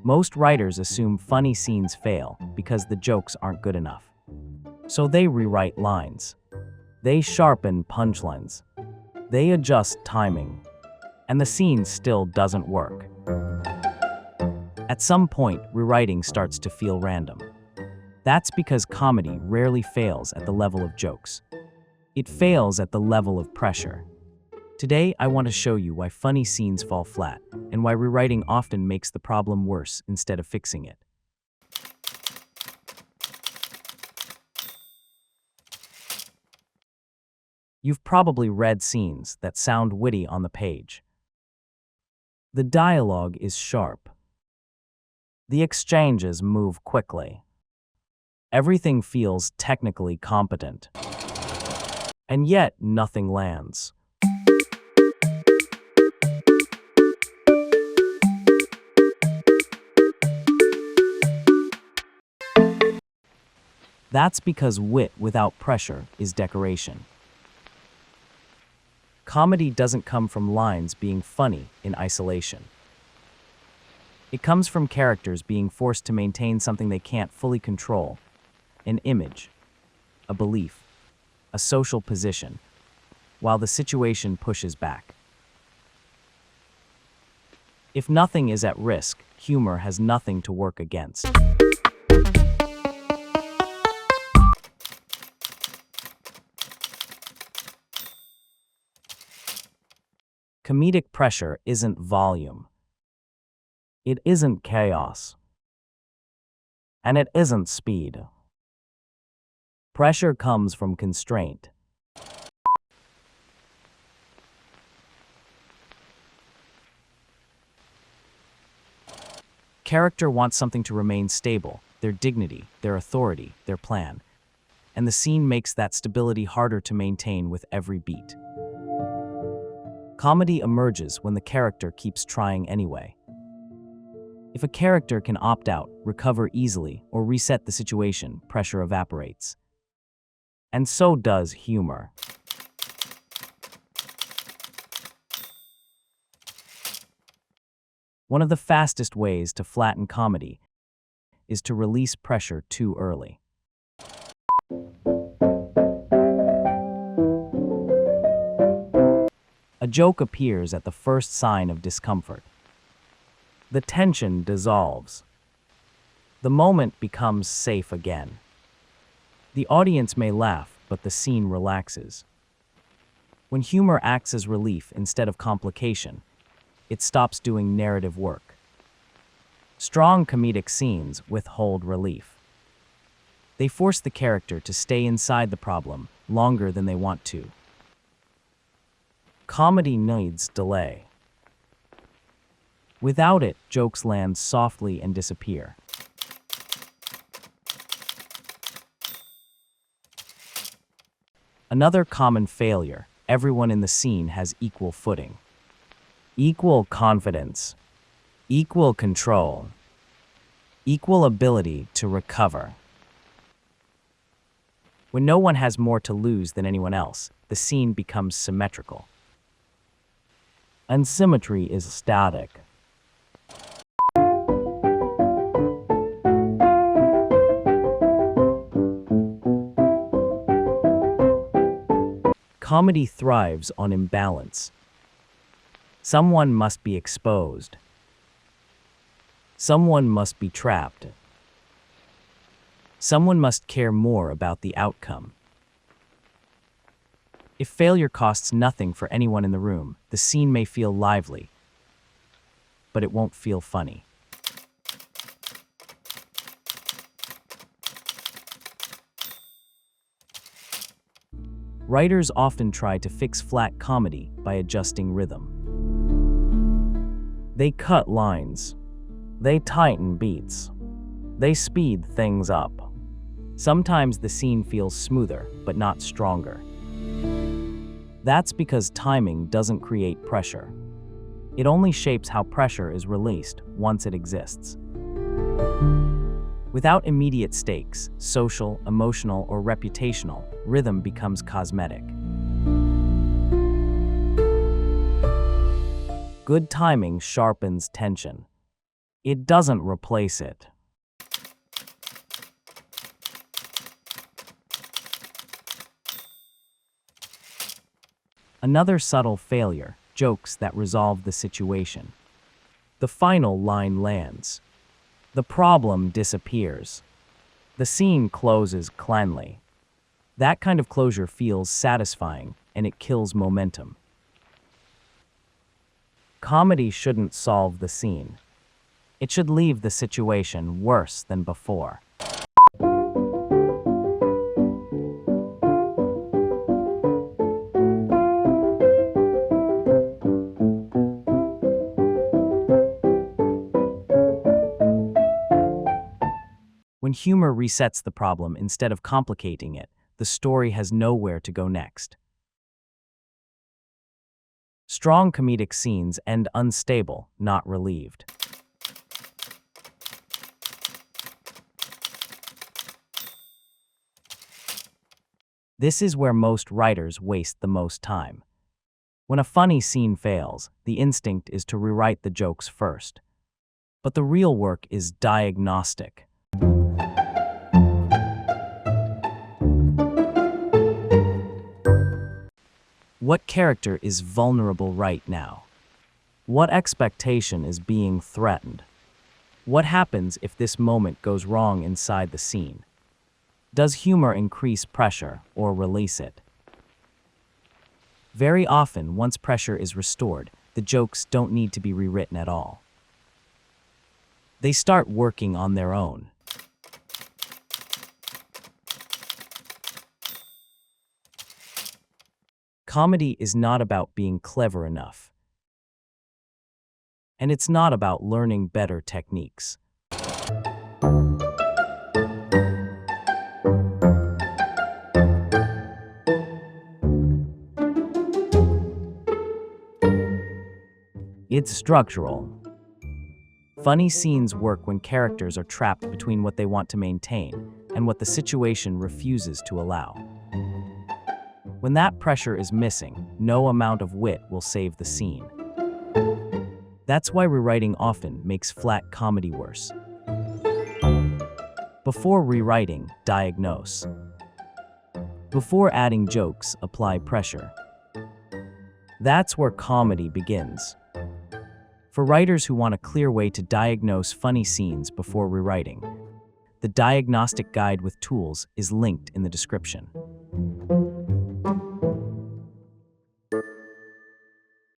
Most writers assume funny scenes fail because the jokes aren't good enough. So they rewrite lines. They sharpen punchlines. They adjust timing. And the scene still doesn't work. At some point, rewriting starts to feel random. That's because comedy rarely fails at the level of jokes. It fails at the level of pressure. Today, I want to show you why funny scenes fall flat and why rewriting often makes the problem worse instead of fixing it. You've probably read scenes that sound witty on the page. The dialogue is sharp. The exchanges move quickly. Everything feels technically competent. And yet, nothing lands. That's because wit without pressure is decoration. Comedy doesn't come from lines being funny in isolation. It comes from characters being forced to maintain something they can't fully control: an image, a belief, a social position, while the situation pushes back. If nothing is at risk, humor has nothing to work against. Comedic pressure isn't volume. It isn't chaos. And it isn't speed. Pressure comes from constraint. Character wants something to remain stable, their dignity, their authority, their plan. And the scene makes that stability harder to maintain with every beat. Comedy emerges when the character keeps trying anyway. If a character can opt out, recover easily, or reset the situation, pressure evaporates. And so does humor. One of the fastest ways to flatten comedy is to release pressure too early. A joke appears at the first sign of discomfort. The tension dissolves. The moment becomes safe again. The audience may laugh, but the scene relaxes. When humor acts as relief instead of complication, it stops doing narrative work. Strong comedic scenes withhold relief. They force the character to stay inside the problem longer than they want to. Comedy needs delay. Without it, jokes land softly and disappear. Another common failure: everyone in the scene has equal footing. Equal confidence, equal control, equal ability to recover. When no one has more to lose than anyone else, the scene becomes symmetrical. And symmetry is static. Comedy thrives on imbalance. Someone must be exposed. Someone must be trapped. Someone must care more about the outcome. If failure costs nothing for anyone in the room, the scene may feel lively, but it won't feel funny. Writers often try to fix flat comedy by adjusting rhythm. They cut lines. They tighten beats. They speed things up. Sometimes the scene feels smoother, but not stronger. That's because timing doesn't create pressure. It only shapes how pressure is released once it exists. Without immediate stakes, social, emotional, or reputational, rhythm becomes cosmetic. Good timing sharpens tension. It doesn't replace it. Another subtle failure, jokes that resolve the situation. The final line lands. The problem disappears. The scene closes cleanly. That kind of closure feels satisfying, and it kills momentum. Comedy shouldn't solve the scene. It should leave the situation worse than before. When humor resets the problem instead of complicating it, the story has nowhere to go next. Strong comedic scenes end unstable, not relieved. This is where most writers waste the most time. When a funny scene fails, the instinct is to rewrite the jokes first. But the real work is diagnostic. What character is vulnerable right now? What expectation is being threatened? What happens if this moment goes wrong inside the scene? Does humor increase pressure or release it? Very often, once pressure is restored, the jokes don't need to be rewritten at all. They start working on their own. Comedy is not about being clever enough. And it's not about learning better techniques. It's structural. Funny scenes work when characters are trapped between what they want to maintain and what the situation refuses to allow. When that pressure is missing, no amount of wit will save the scene. That's why rewriting often makes flat comedy worse. Before rewriting, diagnose. Before adding jokes, apply pressure. That's where comedy begins. For writers who want a clear way to diagnose funny scenes before rewriting, the Diagnostic Guide with tools is linked in the description.